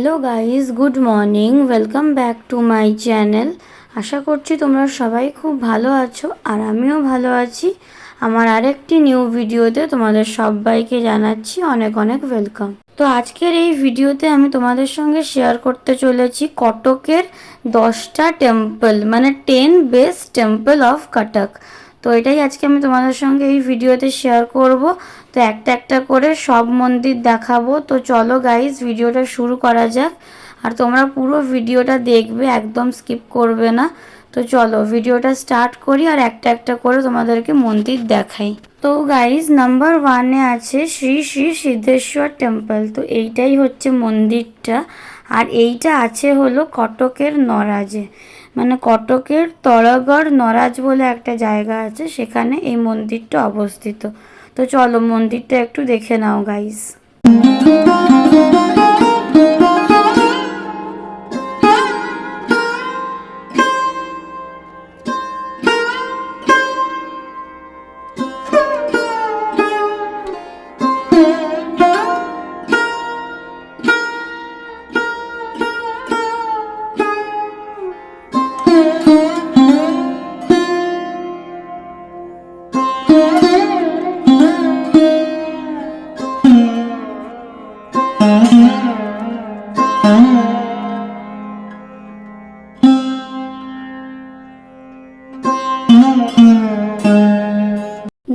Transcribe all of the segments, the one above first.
Hello guys, good morning. Welcome back to my channel. আশা করছি তোমরা সবাই খুব ভালো আছো আর আমিও ভালো আছি। আমার আরেকটি নিউ ভিডিওতে তোমাদের সবাইকে জানাচ্ছি অনেক অনেক ওয়েলকাম। তো আজকের এই ভিডিওতে আমি তোমাদের সঙ্গে শেয়ার করতে চলেছি কটকের 10টা টেম্পল, মানে 10 বেস্ট টেম্পল অফ কটক। তো এটাই আজকে আমি তোমাদের সঙ্গে এই ভিডিওতে শেয়ার করব। তো একটা একটা করে সব মন্দির দেখাবো। তো চলো গাইজ, ভিডিওটা শুরু করা যাক। আর তোমরা পুরো ভিডিওটা দেখবে, একদম স্কিপ করবে না। তো চলো ভিডিওটা স্টার্ট করি আর একটা একটা করে তোমাদেরকে মন্দির দেখাই। তো গাইজ, নাম্বার 1-এ আছে শ্রী শ্রী সিদ্ধেশ্বর টেম্পল। তো এইটাই হচ্ছে মন্দিরটা। আর এইটা আছে হলো কটকের নরাজে, মানে কটকের তড়াগড় নরাজ বলে একটা জায়গা আছে, সেখানে এই মন্দিরটা অবস্থিত। তো চলো মন্দিরটা একটু দেখে নাও গাইস।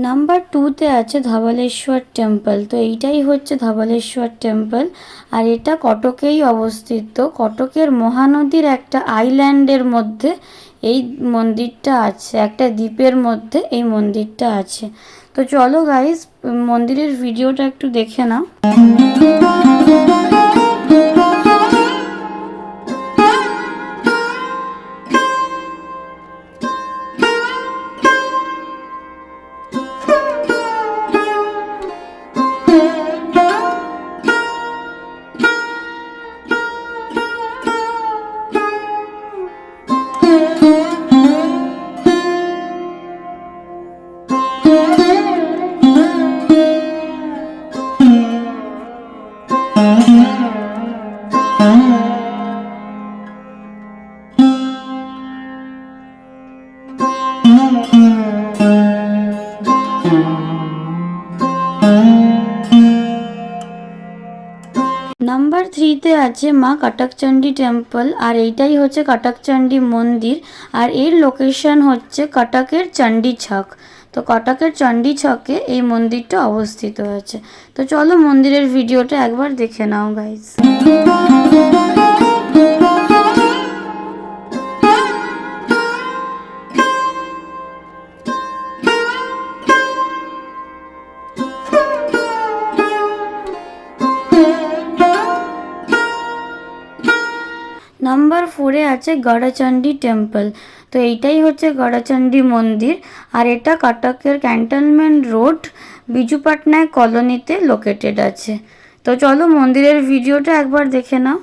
নাম্বার 2-তে আছে ধবলেশ্বর টেম্পল। তো এইটাই হচ্ছে ধবলেশ্বর টেম্পল। আর এটা কটকেই অবস্থিত। কটকের মহানদীর একটা আইল্যান্ডের মধ্যে এই মন্দিরটা আছে, একটা দ্বীপের মধ্যে এই মন্দিরটা আছে। তো চলো গাইস, মন্দিরের ভিডিওটা একটু দেখে নাও। নাম্বার 3-তে আছে মা কটকচণ্ডী টেম্পল। আর এইটাই হচ্ছে কটকচণ্ডী মন্দির। আর এর লোকেশন হচ্ছে কটকের চণ্ডী ছক। তো কটকের চণ্ডী ছকে এই মন্দিরটা অবস্থিত আছে। তো চলো মন্দিরের ভিডিওটা একবার দেখে নাও গাইস। নাম্বার 4-এ আছে গড়চণ্ডী টেম্পল। তো এইটাই হচ্ছে গড়চণ্ডী মন্দির। আর এটা কটকের ক্যান্টনমেন্ট রোড বিজু পাটনায়ক কলোনিতে লোকেটেড আছে। তো চলো মন্দিরের ভিডিওটা একবার দেখে নাও।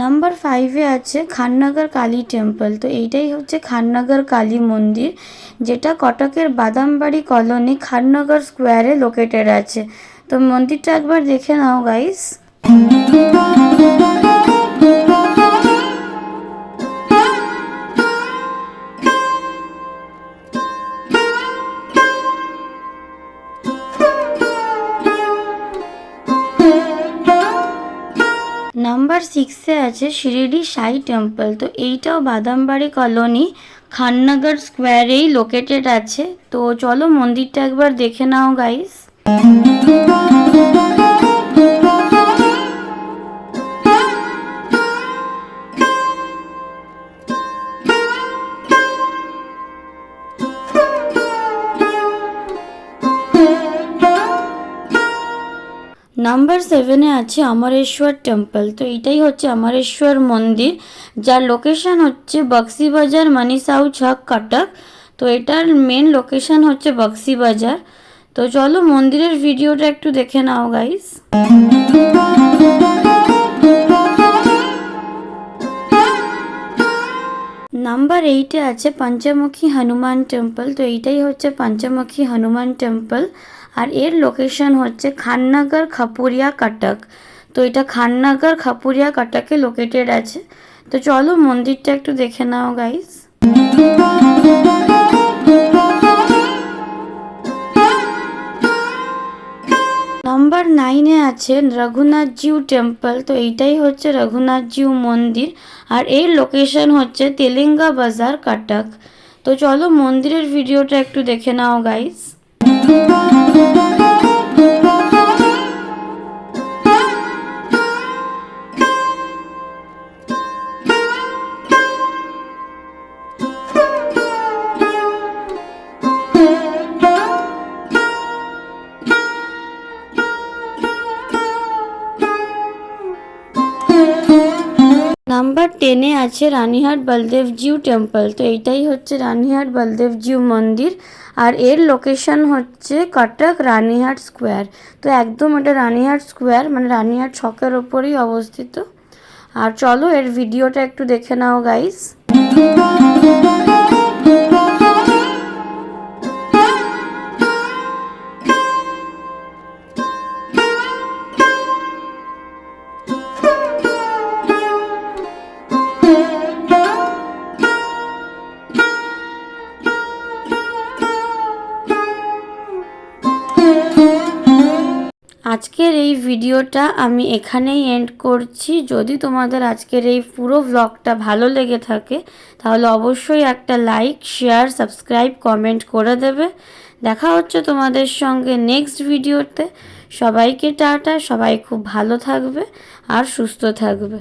নাম্বার 5-এ আছে খাননগর কালী টেম্পল। তো এইটাই হচ্ছে খাননগর কালী মন্দির, যেটা কটকের বাদামবাড়ি কলোনি খাননগর স্কোয়ারে লোকেটেড আছে। তো মন্দিরটা একবার দেখে নাও গাইস। নাম্বার 6-এ আছে শিরিডি সাই টেম্পল। তো এইটাও বাদামবাড়ি কলোনি খাননগর স্কোয়ারেই লোকেটেড আছে। তো চলো মন্দিরটা একবার দেখে নাও গাইস। নাম্বার 7-এ আছে অমরেশ্বর টেম্পল। তো এইটাই হচ্ছে অমরেশ্বর মন্দির, যার লোকেশন হচ্ছে বক্সি বাজার মনীষাউ ছক কটক। তো এটার মেন লোকেশন হচ্ছে বক্সি বাজার। তো চলো মন্দিরের ভিডিওটা একটু দেখে নাও গাইস। নাম্বার 8-এ আছে পঞ্চমুখী হনুমান টেম্পল। তো এইটাই হচ্ছে পঞ্চমুখী হনুমান টেম্পল, আর এর লোকেশন হচ্ছে খাননগর খাপুরিয়া কটক। তো এটা খাননগর খাপুরিয়া কটকে লোকেটেড আছে। তো চলো মন্দিরটা একটু দেখে নাও গাইস। নাম্বার 9-এ আছে রঘুনাথজিউ টেম্পল। তো এইটাই হচ্ছে রঘুনাথজিউ মন্দির, আর এর লোকেশন হচ্ছে তেলেঙ্গা বাজার কটক। তো চলো মন্দিরের ভিডিওটা একটু দেখে নাও গাইস। নাম্বার 10-এ আছে রানীহাট বলদেবজিউ টেম্পল। তো এইটাই হচ্ছে রানীহাট বলদেবজিউ মন্দির, আর এর লোকেশন হচ্ছে কটক রানীহাট স্কোয়ার। তো একদম এটা রানীহাট স্কোয়ার মানে রানীহাট ছকের ওপরেই অবস্থিত। আর চলো এর ভিডিওটা একটু দেখে নাও গাইস। আজকের এই ভিডিওটা আমি এখানেই এন্ড করছি। যদি তোমাদের আজকের এই পুরো ব্লগটা ভালো লেগে থাকে তাহলে অবশ্যই একটা লাইক, শেয়ার, সাবস্ক্রাইব, কমেন্ট করে দেবে। দেখা হচ্ছে তোমাদের সঙ্গে নেক্সট ভিডিওতে। সবাইকে টাটা, সবাই খুব ভালো থাকবে আর সুস্থ থাকবে।